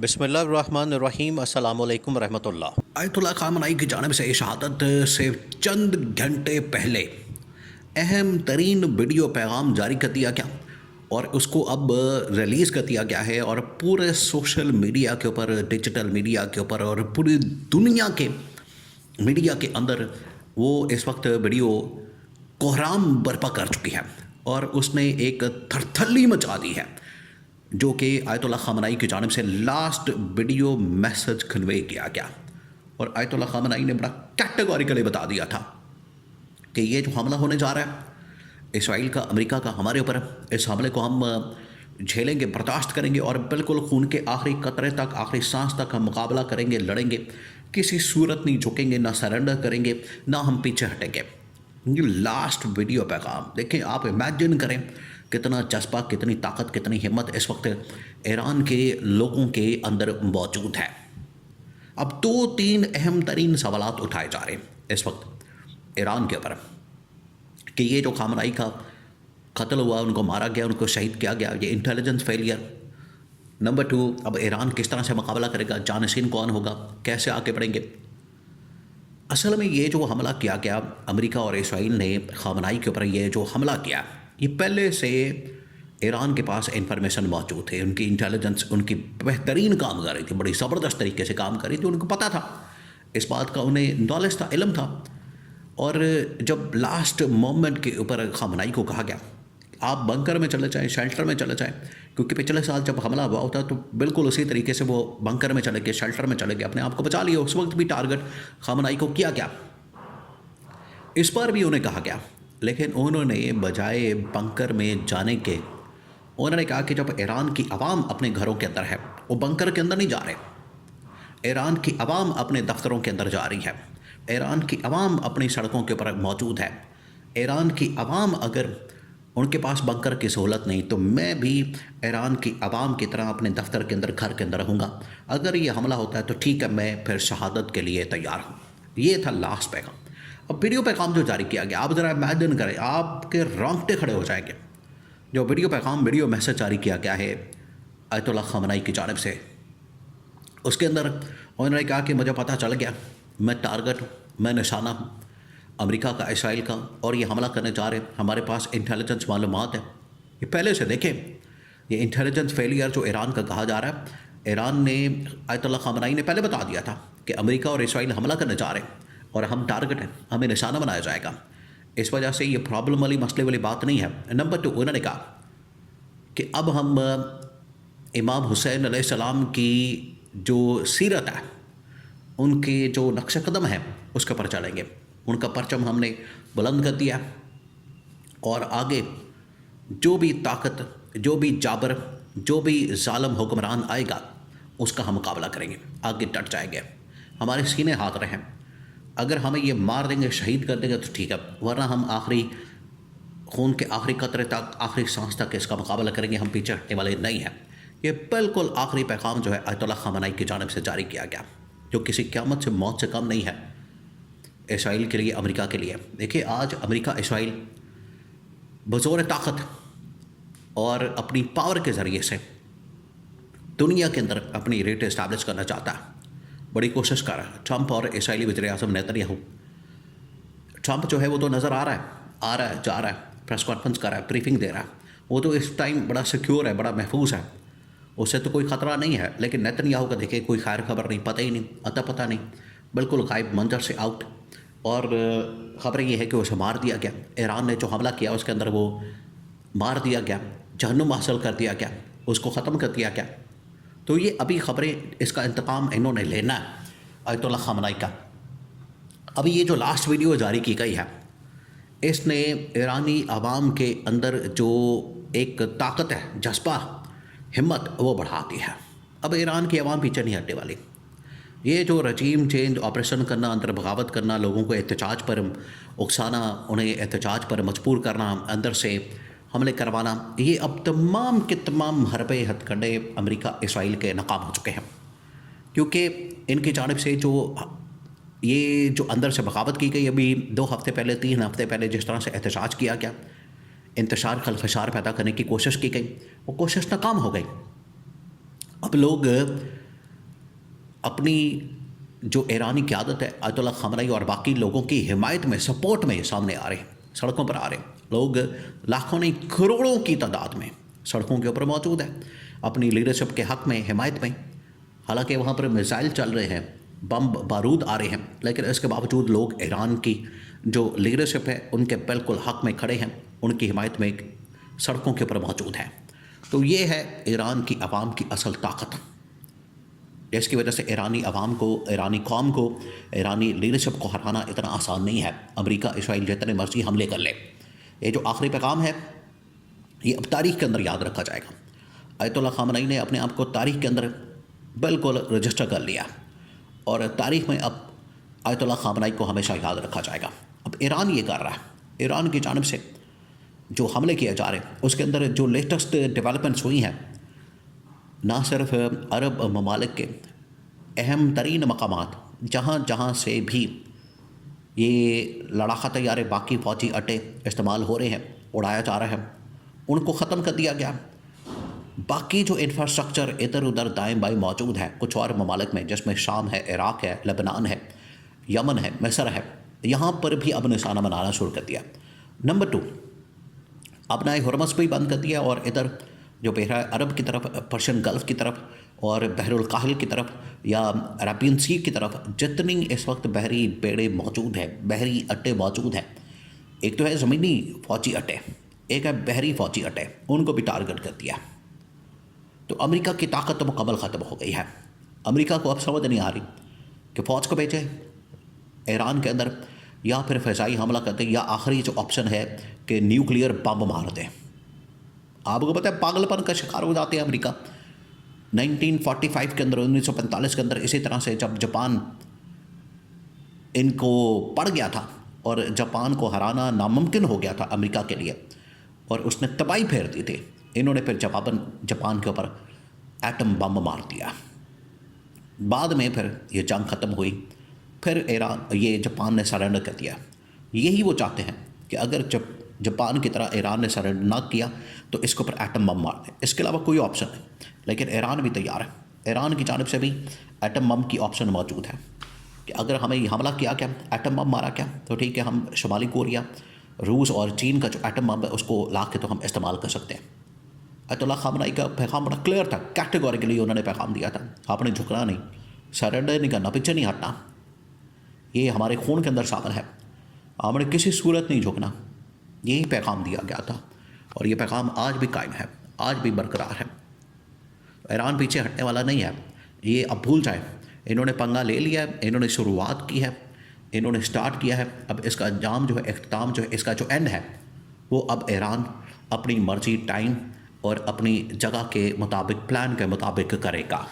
बिस्मिल्लाहिर्रहमानिर्रहीम अस्सलामुअलैकुम रहमतुल्लाह। आयतुल्ला खामनाई की जानिब से शहादत से चंद घंटे पहले अहम तरीन वीडियो पैगाम जारी कर दिया गया और उसको अब रिलीज़ कर दिया गया है और पूरे सोशल मीडिया के ऊपर, डिजिटल मीडिया के ऊपर और पूरी दुनिया के मीडिया के अंदर वो इस वक्त वीडियो कोहराम बर्पा कर चुकी है और उसने एक थरथल्ली मचा दी है, जो कि आयतुल्ला खामनाई की जानिब से लास्ट वीडियो मैसेज कन्वे किया गया। और आयतुल्ला खामनाई ने बड़ा कैटेगोरिकली बता दिया था कि ये जो हमला होने जा रहा है इसराइल का, अमेरिका का हमारे ऊपर, इस हमले को हम झेलेंगे, बर्दाश्त करेंगे और बिल्कुल खून के आखिरी कतरे तक, आखिरी सांस तक हम मुकाबला करेंगे, लड़ेंगे, किसी सूरत नहीं झुकेंगे, ना सरेंडर करेंगे, ना हम पीछे हटेंगे। ये लास्ट वीडियो पैगाम देखें, आप इमेजिन करें कितना जज्बा, कितनी ताकत, कितनी हिम्मत इस वक्त ईरान के लोगों के अंदर मौजूद है। अब 2-3 अहम तरीन सवालात उठाए जा रहे हैं इस वक्त ईरान के ऊपर कि ये जो खामनाई का कत्ल हुआ, उनको मारा गया, उनको शहीद किया गया, ये इंटेलिजेंस फेलियर। नंबर 2, अब ईरान किस तरह से मुकाबला करेगा, जानशीन कौन होगा, कैसे आगे बढ़ेंगे। असल में ये जो हमला किया गया अमेरिका और इसराइल ने खामनाई के ऊपर, ये जो हमला किया, ये पहले से ईरान के पास इंफॉर्मेशन मौजूद थे, उनकी इंटेलिजेंस उनकी बेहतरीन काम कर रही थी, बड़ी ज़बरदस्त तरीके से काम कर रही थी, उनको पता था, इस बात का उन्हें नॉलेज था, इल्म था। और जब लास्ट मोमेंट के ऊपर खामनाई को कहा गया आप बंकर में चले जाएं, शेल्टर में चले जाएं, क्योंकि पिछले साल जब हमला हुआ होता तो बिल्कुल उसी तरीके से वो बंकर में चले गए, शेल्टर में चले गए, अपने आप को बचा लिया। उस वक्त भी टारगेट खामनाई को किया गया, इस पर भी उन्हें कहा गया, लेकिन उन्होंने बजाय बंकर में जाने के उन्होंने कहा कि जब ईरान की आवाम अपने घरों के अंदर है, वो बंकर के अंदर नहीं जा रहे, ईरान की आवाम अपने दफ्तरों के अंदर जा रही है, ईरान की आवाम अपनी सड़कों के ऊपर मौजूद है, ईरान की आवाम अगर उनके पास बंकर की सहूलत नहीं तो मैं भी ईरान की आवाम की तरह अपने दफ्तर के अंदर, घर के अंदर रहूँगा। अगर ये हमला होता है तो ठीक है, मैं फिर शहादत के लिए तैयार हूँ। ये था लास्ट पैगाम। अब वीडियो पैगाम जो जारी किया गया, आप ज़रा इमेजिन करें, आपके रोंगटे खड़े हो जाएंगे। जो वीडियो पैगाम, वीडियो मैसेज जारी किया गया है आयतुल्ला खामनाई की जानिब से, उसके अंदर उन्होंने कहा कि मुझे पता चल गया, मैं टारगेट, मैं निशाना हूँ अमेरिका का, इसराइल का, और ये हमला करने जा रहे हैं। हमारे पास इंटेलिजेंस मालूमात है, ये पहले से देखें। ये इंटेलिजेंस फेलियर जो ईरान का कहा जा रहा है, ईरान ने, आयतुल्ला खामनाई ने पहले बता दिया था कि अमेरिका और इसराइल हमला करने जा रहे हैं और हम टारगेट हैं, हमें निशाना बनाया जाएगा। इस वजह से ये प्रॉब्लम वाली, मसले वाली बात नहीं है। नंबर 2, उन्होंने कहा कि अब हम इमाम हुसैन अलैहिस्सलाम की जो सीरत है, उनके जो नक्श कदम है, उसके पर चलेंगे। उनका परचम हमने बुलंद कर दिया और आगे जो भी ताकत, जो भी जाबर, जो भी जालिम हुक्मरान आएगा उसका हम मुकाबला करेंगे, आगे डट जाएंगे, हमारे सीने हाथ रहें। अगर हमें ये मार देंगे, शहीद कर देंगे तो ठीक है, वरना हम आखिरी खून के आखिरी कतरे तक, आखिरी सांस तक इसका मुकाबला करेंगे, हम पीछे हटने वाले नहीं हैं। ये बिल्कुल आखिरी पैगाम जो है आयतुल्ला खामनाई की जानिब से जारी किया गया, जो किसी क़यामत से, मौत से कम नहीं है इसराइल के लिए, अमेरिका के लिए। देखिए, आज अमेरिका, इसराइल बज़ोर ताकत और अपनी पावर के ज़रिए से दुनिया के अंदर अपनी रेट इस्टेब्लिश करना चाहता है, बड़ी कोशिश कर रहा है। ट्रंप और इसराइली वज़ीर आज़म नेतन्याहू, ट्रंप जो है वो तो नज़र आ रहा है, जा रहा है, प्रेस कॉन्फ्रेंस कर रहा है, ब्रीफिंग दे रहा है, वो तो इस टाइम बड़ा सिक्योर है, बड़ा महफूज है, उससे तो कोई ख़तरा नहीं है। लेकिन नेतन्याहू का देखिए, कोई खैर खबर नहीं, पता ही नहीं, अता पता नहीं, बिल्कुल गायब, मंजर से आउट। और ख़बर ये है कि उसे मार दिया गया, ईरान ने जो हमला किया उसके अंदर वो मार दिया गया, जहन्नुम हासिल कर दिया गया, उसको ख़त्म कर दिया गया। तो ये अभी ख़बरें, इसका इंतकाम इन्होंने लेना है आयतुल्ला खामनाई का। अभी ये जो लास्ट वीडियो जारी की गई है, इसने ईरानी आवाम के अंदर जो एक ताकत है, जज्बा, हिम्मत, वो बढ़ा दी है। अब ईरान की आवाम पीछे नहीं हटने वाली। ये जो रजीम चेंज ऑपरेशन करना, अंदर बगावत करना, लोगों को एहतजाज पर उकसाना, उन्हें एहतजाज पर मजबूर करना, अंदर से हमले करवाना, ये अब तमाम के तमाम हरबे हथकंडे अमेरिका, इसराइल के नाकाम हो चुके हैं। क्योंकि इनकी जानिब से ये जो अंदर से बगावत की गई, अभी 2 हफ़्ते पहले, 3 हफ़्ते पहले जिस तरह से एहतजाज किया गया, इंतशार, खलफशार पैदा करने की कोशिश की गई, वो कोशिश नाकाम हो गई। अब लोग अपनी जो ईरानी क़यादत है अयतुल्ला ख़ामनेई और बाकी लोगों की हिमायत में, सपोर्ट में सामने आ रहे हैं, सड़कों पर आ रहे हैं। लोग लाखों नहीं करोड़ों की तादाद में सड़कों के ऊपर मौजूद है अपनी लीडरशिप के हक़ में, हिमायत में। हालांकि वहाँ पर मिसाइल चल रहे हैं, बम बारूद आ रहे हैं, लेकिन इसके बावजूद लोग ईरान की जो लीडरशिप है उनके बिल्कुल हक़ में खड़े हैं, उनकी हिमायत में सड़कों के ऊपर मौजूद हैं। तो ये है ईरान की आवाम की असल ताकत, जिसकी वजह से ईरानी आवाम को, ईरानी कौम को, ईरानी लीडरशिप को हराना इतना आसान नहीं है। अमेरिका इसराइल जितने मर्जी हमले कर ले। ये जो आखिरी पैगाम है ये अब तारीख़ के अंदर याद रखा जाएगा। अयतुल्ला ख़ामनेई ने अपने आप को तारीख़ के अंदर बिल्कुल रजिस्टर कर लिया और तारीख़ में अब अयतुल्ला ख़ामनेई को हमेशा याद रखा जाएगा। अब ईरान ये कर रहा है, ईरान की जानिब से जो हमले किए जा रहे हैं उसके अंदर जो लेटेस्ट डेवलपमेंट्स हुई हैं, ना सिर्फ अरब ममालिक के अहम तरीन मकामात जहाँ जहाँ से भी ये लड़ाका तैयारे, बाकी फ़ौजी अड्डे इस्तेमाल हो रहे हैं, उड़ाया जा रहा है, उनको ख़त्म कर दिया गया। बाकी जो इंफ्रास्ट्रक्चर इधर उधर दाएं बाएं मौजूद है कुछ और ममालिक में, जिसमें शाम है, इराक़ है, लेबनान है, यमन है, मिस्र है, यहाँ पर भी अब निशाना बनाना शुरू कर दिया। नंबर 2, अपना हुरमुज़ भी बंद कर दिया और इधर जो बहरा अरब की तरफ, पर्शियन गल्फ़ की तरफ और बहरुल काहिल की तरफ या अरेबियन सी की तरफ जितनी इस वक्त बहरी बेड़े मौजूद हैं, बहरी अड्डे मौजूद हैं, एक तो है ज़मीनी फ़ौजी अड्डे, एक है बहरी फ़ौजी अड्डे, उनको भी टारगेट कर दिया। तो अमेरिका की ताकत तो मुकम्मल ख़त्म हो गई है। अमेरिका को अब समझ नहीं आ रही कि फ़ौज को भेजे ईरान के अंदर या फिर फ़िज़ाई हमला करते, या आखिरी जो ऑप्शन है कि न्यूक्लियर बम मार दें। आपको पता है पागलपन का शिकार हो जाते हैं अमेरिका। 1945 के अंदर, 1945 के अंदर इसी तरह से जब जापान इनको पड़ गया था और जापान को हराना नामुमकिन हो गया था अमेरिका के लिए और उसने तबाही फेर दी थी, इन्होंने फिर जापान के ऊपर एटम बम मार दिया। बाद में फिर ये जंग ख़त्म हुई, फिर जापान ने सरेंडर कर दिया। यही वो चाहते हैं कि अगर जब जापान की तरह ईरान ने सरेंडर ना किया तो इसके ऊपर एटम बम मार दें, इसके अलावा कोई ऑप्शन नहीं। लेकिन ईरान भी तैयार है, ईरान की जानिब से भी एटम बम की ऑप्शन मौजूद है कि अगर हमें हमला किया क्या, एटम बम मारा क्या, तो ठीक है, हम शुमाली कोरिया, रूस और चीन का जो एटम बम है उसको ला के तो हम इस्तेमाल कर सकते हैं। अयतुल्ला ख़ामनेई का पैगाम बड़ा क्लियर था, कैटेगोरिकली उन्होंने पैगाम दिया था, आपने झुकना नहीं, सरेंडर नहीं करना, पीछे नहीं हटना, ये हमारे खून के अंदर शामिल है, आपने किसी सूरत नहीं झुकना। यही पैगाम दिया गया था और ये पैगाम आज भी कायम है, आज भी बरकरार है। ईरान पीछे हटने वाला नहीं है, ये अब भूल जाए, इन्होंने पंगा ले लिया है, इन्होंने शुरुआत की है, इन्होंने स्टार्ट किया है। अब इसका अंजाम जो है, इख्तिताम जो है, इसका जो एंड है वो अब ईरान अपनी मर्जी, टाइम और अपनी जगह के मुताबिक, प्लान के मुताबिक करेगा।